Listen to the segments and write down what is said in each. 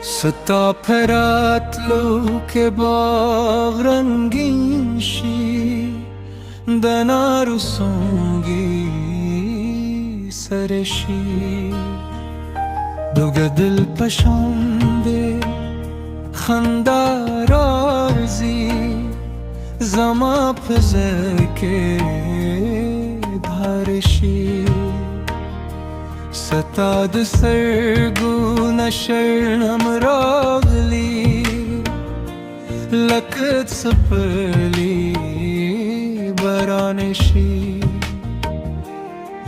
ستافرت لو که باغ رنگین شی دنار و سونگی سرشی دوگه دل پشنده خندار آرزی زما پزکه بارشی ستاد سرگو نشرم راغلی لکت سپرلی برانشی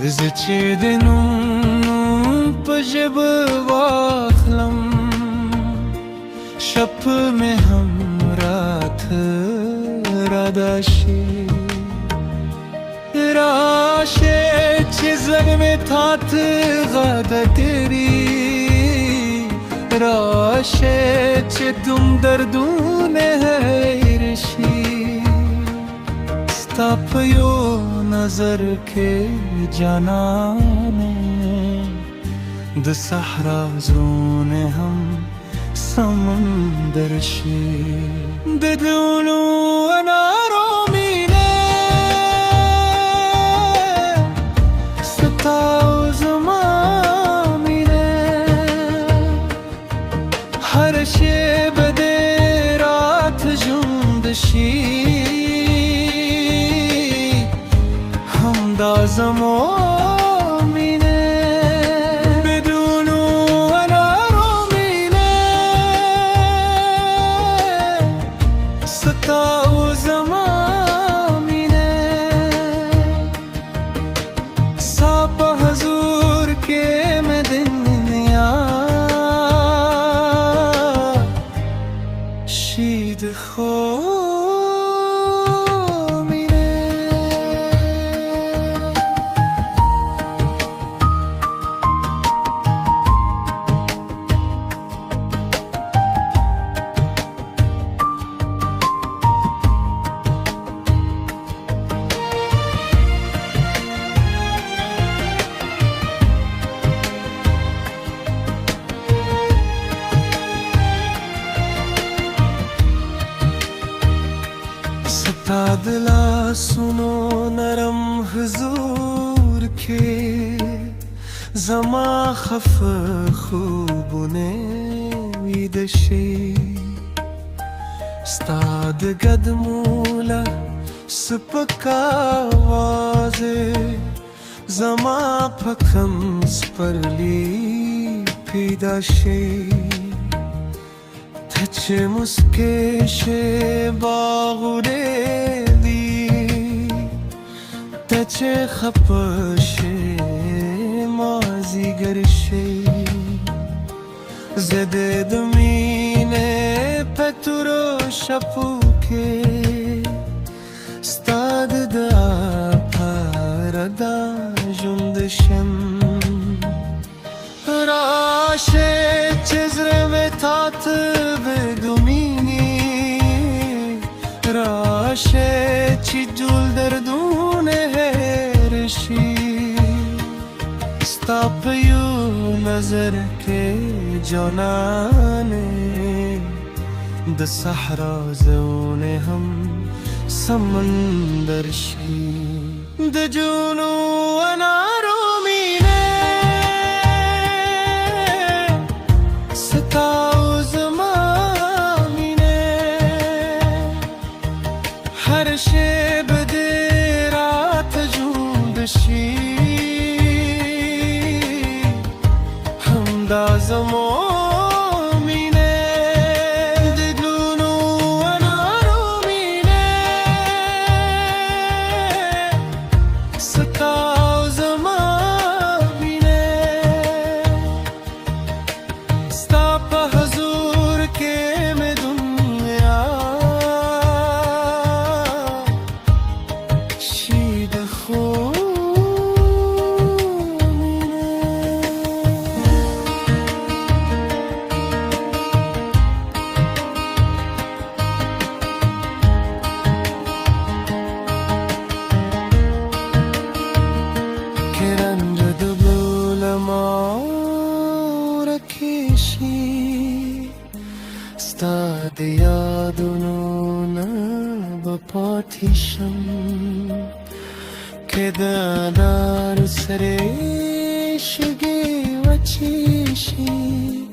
زچه دنون پجب واخلم شپ में हम रात रादाशी राशे चिज़न में थात गादा तेरी राशे चे तुम दर्दूने है इरशी स्तापयो नजर के जानाने द सहरा ज़ोने हम समंदर शे दिलूनु अनारो मीने सताओ ज़मामीने हर शे बदे रात जुंदशी हमदा ज़मो दिला सुनो नरम हुजूर के जमा खफ खूबने विदशे स्ताद गदमूला सुपका आवाज़े जमा फखम स्परली फिदाशे तचे मुस्केशे बागुरे तचे खपशे माजी गरशे ज़दे दमीने पतुरो शपुके स्ताद दा परदा जुंदशम राशे चिज़रे में तात बेदुमीनी राशे चिजुल दर्दूने हेरशी स्तापयू नजर के जोनाने द सहरा ज़ोने हम समंदर शी द जुनू अनारो मीने सताओ ज़मामीने हर शेब दे रात जुंदशी हमदा ज़मो ستاد یادونو بپاتی شم که دلار سرشگی و چیشی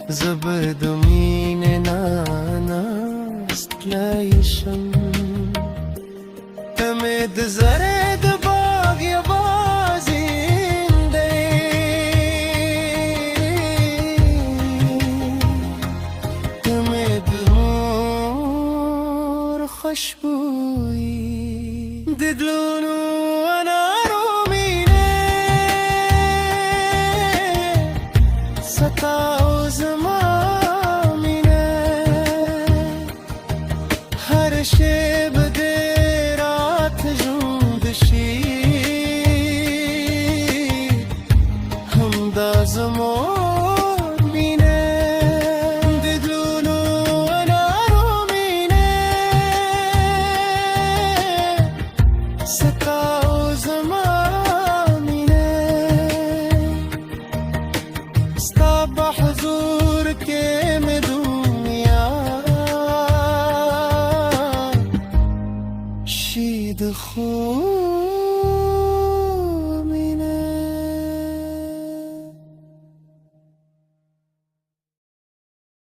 زبدمین نانست لیشم تمد زرد باغ یا بازینده تمد مور خوشبویی ددلونو انا رومینه ستا زمامینه هر شب دیرات جودشی همدا زمامینه ددلونو انا رومینه ستا زمامینه ستا بحضور که مدونیا شید خود